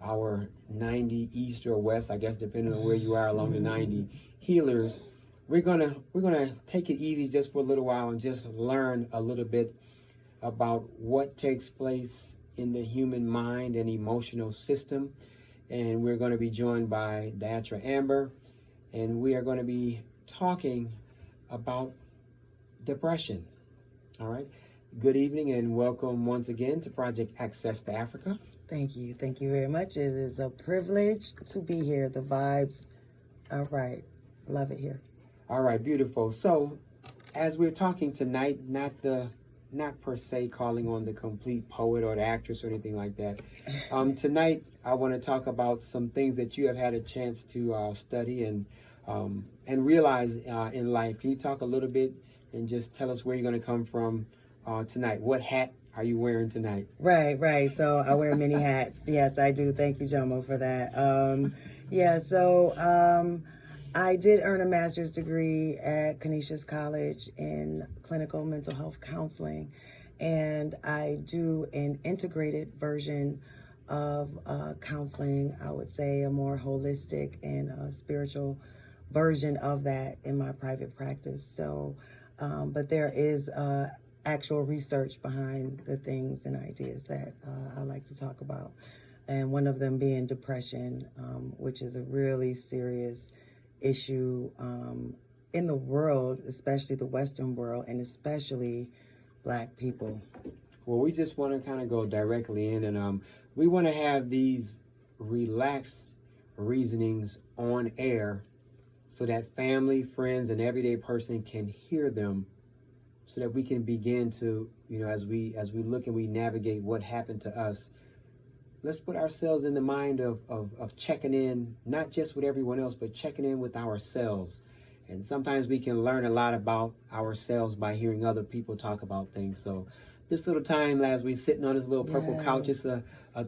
our 90 east or west, I guess, depending on where you are along the 90 healers. We're gonna take it easy just for a little while and just learn a little bit about what takes place in the human mind and emotional system. And we're going to be joined by DayatraAmber, and we are going to be talking about depression. All right. Good evening and welcome once again to Project Access to Africa. Thank you. Thank you very much. It is a privilege to be here. The vibes are right. Love it here. All right, beautiful. So, as we're talking tonight, not per se calling on the complete poet or the actress or anything like that. Tonight, I want to talk about some things that you have had a chance to study and realize in life. Can you talk a little bit and just tell us where you're going to come from tonight? What hat are you wearing tonight? Right. So I wear many hats. Yes, I do. Thank you, Jomo, for that. I did earn a master's degree at Canisius College in clinical mental health counseling, and I do an integrated version of counseling. I would say a more holistic and spiritual version of that in my private practice. So, but there is actual research behind the things and ideas that I like to talk about, and one of them being depression, which is a really serious issue in the world, especially the Western world, and especially Black people. Well, we just want to kind of go directly in, and we want to have these relaxed reasonings on air so that family, friends, and everyday person can hear them, so that we can begin to, as we look and we navigate what happened to us, let's put ourselves in the mind of checking in, not just with everyone else, but checking in with ourselves. And sometimes we can learn a lot about ourselves by hearing other people talk about things. So this little time as we're sitting on this little purple couch, it's a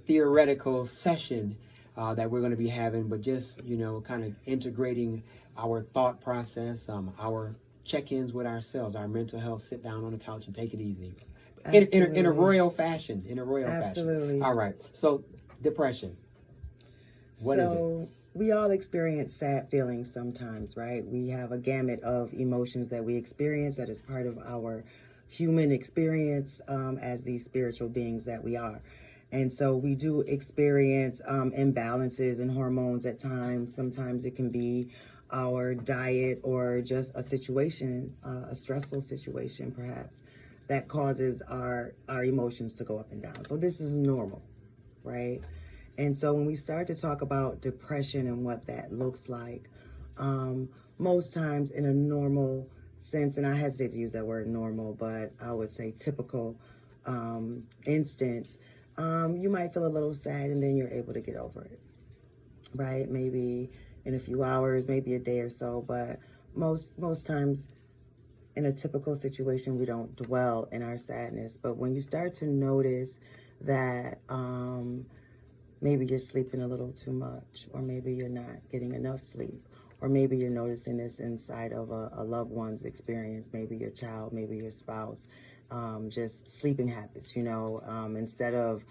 theoretical session that we're going to be having, but just, kind of integrating our thought process, our check-ins with ourselves, our mental health, sit down on the couch and take it easy. In a royal fashion. Absolutely. All right. So, depression. What is it? We all experience sad feelings sometimes, right? We have a gamut of emotions that we experience that is part of our human experience as these spiritual beings that we are. And so we do experience imbalances in hormones at times. Sometimes it can be our diet or just a situation, a stressful situation perhaps, that causes our emotions to go up and down. So this is normal, right? And so when we start to talk about depression and what that looks like, most times in a normal sense, and I hesitate to use that word normal, but I would say typical instance, you might feel a little sad and then you're able to get over it, right? Maybe in a few hours, maybe a day or so, but most times in a typical situation, we don't dwell in our sadness. But when you start to notice that maybe you're sleeping a little too much, or maybe you're not getting enough sleep, or maybe you're noticing this inside of a loved one's experience, maybe your child, maybe your spouse, just sleeping habits, instead of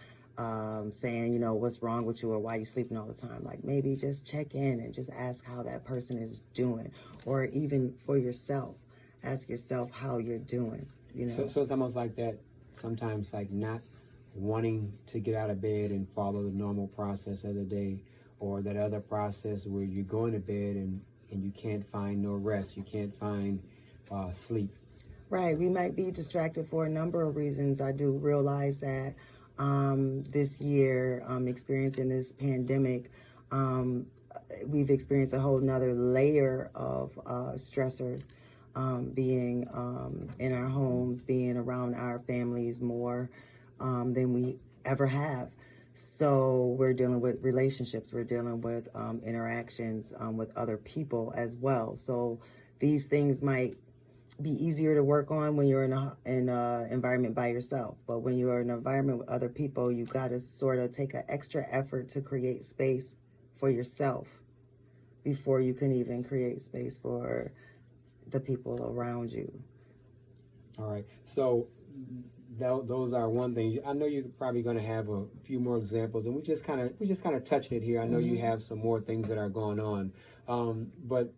saying, what's wrong with you or why you sleeping all the time, like maybe just check in and just ask how that person is doing, or even for yourself, ask yourself how you're doing, So it's almost like that sometimes, like not wanting to get out of bed and follow the normal process of the day, or that other process where you're going to bed and you can't find no rest, you can't find sleep. Right. We might be distracted for a number of reasons. I do realize that this year, experiencing this pandemic, we've experienced a whole nother layer of stressors, being in our homes, being around our families more than we ever have. So we're dealing with relationships, we're dealing with interactions with other people as well. So these things might be easier to work on when you're in a environment by yourself. But when you're in an environment with other people, you got to sort of take an extra effort to create space for yourself before you can even create space for the people around you. All right. So those are one thing. I know you're probably going to have a few more examples, and we just kind of touched it here. I know you have some more things that are going on, but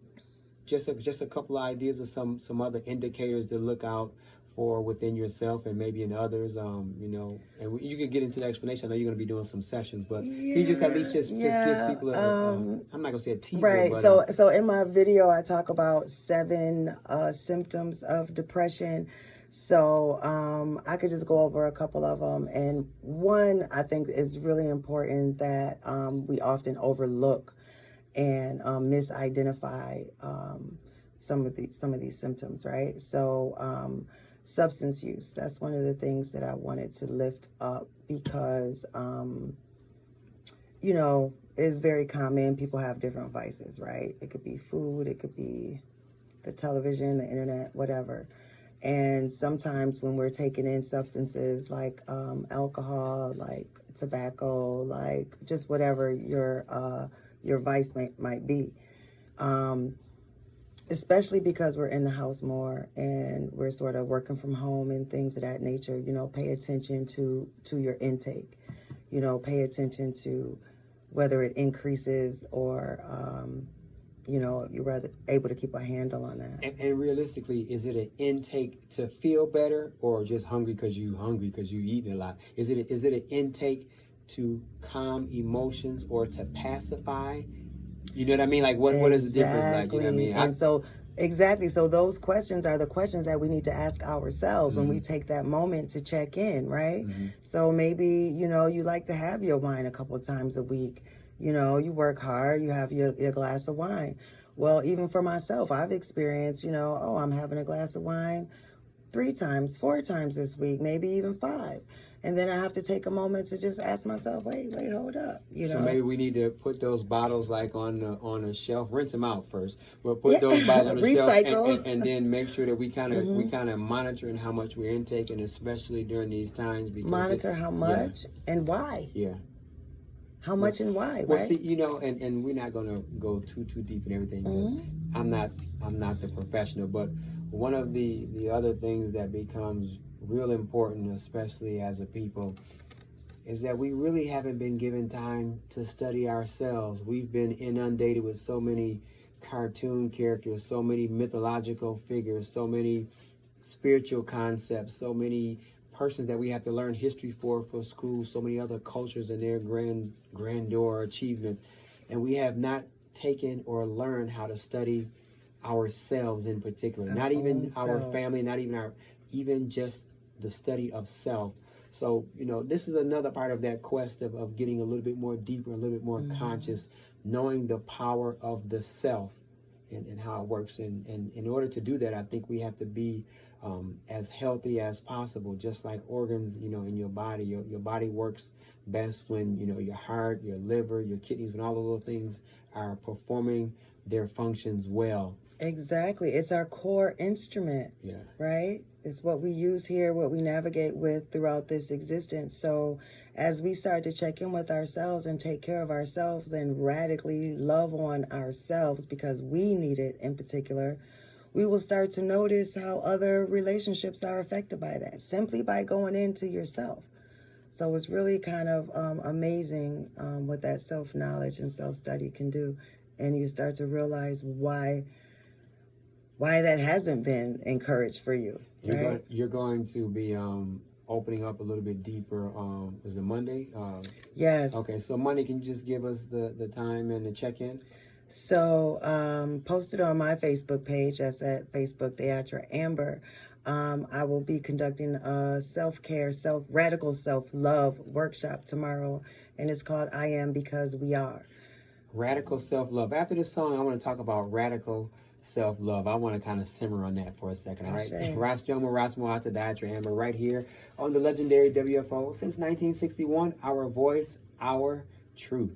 just a couple of ideas of some other indicators to look out for within yourself and maybe in others. And you could get into the explanation. I know you're going to be doing some sessions, but can you just at least just give people I'm not going to say a teaser, right. but So in my video, I talk about 7 symptoms of depression. So I could just go over a couple of them. And one, I think, is really important that we often overlook and misidentify some of these symptoms, right? So substance use, that's one of the things that I wanted to lift up because it's very common. People have different vices, right? It could be food, it could be the television, the internet, whatever. And sometimes when we're taking in substances like alcohol, like tobacco, like just whatever your vice might be, especially because we're in the house more and we're sort of working from home and things of that nature, pay attention to your intake, pay attention to whether it increases or, you're rather able to keep a handle on that. And realistically, is it an intake to feel better or just hungry because you eating a lot? Is it an intake to calm emotions or to pacify? You know what I mean? Like what is the difference? Like, you know what I mean? And so exactly. So those questions are the questions that we need to ask ourselves when we take that moment to check in, right? So maybe, you like to have your wine a couple of times a week. You work hard, you have your glass of wine. Well, even for myself, I've experienced, I'm having a glass of wine 3 times, 4 times this week, maybe even 5. And then I have to take a moment to just ask myself, wait, hold up. So maybe we need to put those bottles like on a shelf, rinse them out first. We'll put those bottles on the shelf and then make sure that we kind of monitoring how much we're intaking, especially during these times. Because monitor how much and why. Yeah. How much and why, right? Well, see, and we're not going to go too deep in everything. I'm not the professional, but one of the other things that becomes real important, especially as a people, is that we really haven't been given time to study ourselves. We've been inundated with so many cartoon characters, so many mythological figures, so many spiritual concepts, so many persons that we have to learn history for school, so many other cultures and their grandeur achievements, and we have not taken or learned how to study ourselves in particular, not even our family, not even just the study of self. So this is another part of that quest of getting a little bit more deeper, a little bit more conscious, knowing the power of the self and how it works. And in order to do that, I think we have to be as healthy as possible, just like organs, in your body. Your body works best when, your heart, your liver, your kidneys, when all of those things are performing their functions well. Exactly. It's our core instrument, right? It's what we use here, what we navigate with throughout this existence. So as we start to check in with ourselves and take care of ourselves and radically love on ourselves because we need it in particular, we will start to notice how other relationships are affected by that, simply by going into yourself. So it's really kind of amazing what that self-knowledge and self-study can do. And you start to realize why that hasn't been encouraged for you. Right? You're going to be opening up a little bit deeper. Is it Monday? Yes. Okay, so Monday, can you just give us the time and the check-in? So posted on my Facebook page, that's at Facebook DayatraAmber. I will be conducting a self-care, radical self-love workshop tomorrow, and it's called I Am Because We Are. Radical self-love. After this song, I want to talk about radical self-love. I want to kind of simmer on that for a second, all right? Ras Jomo DayatraAmber right here on the legendary WFO. Since 1961, our voice, our truth.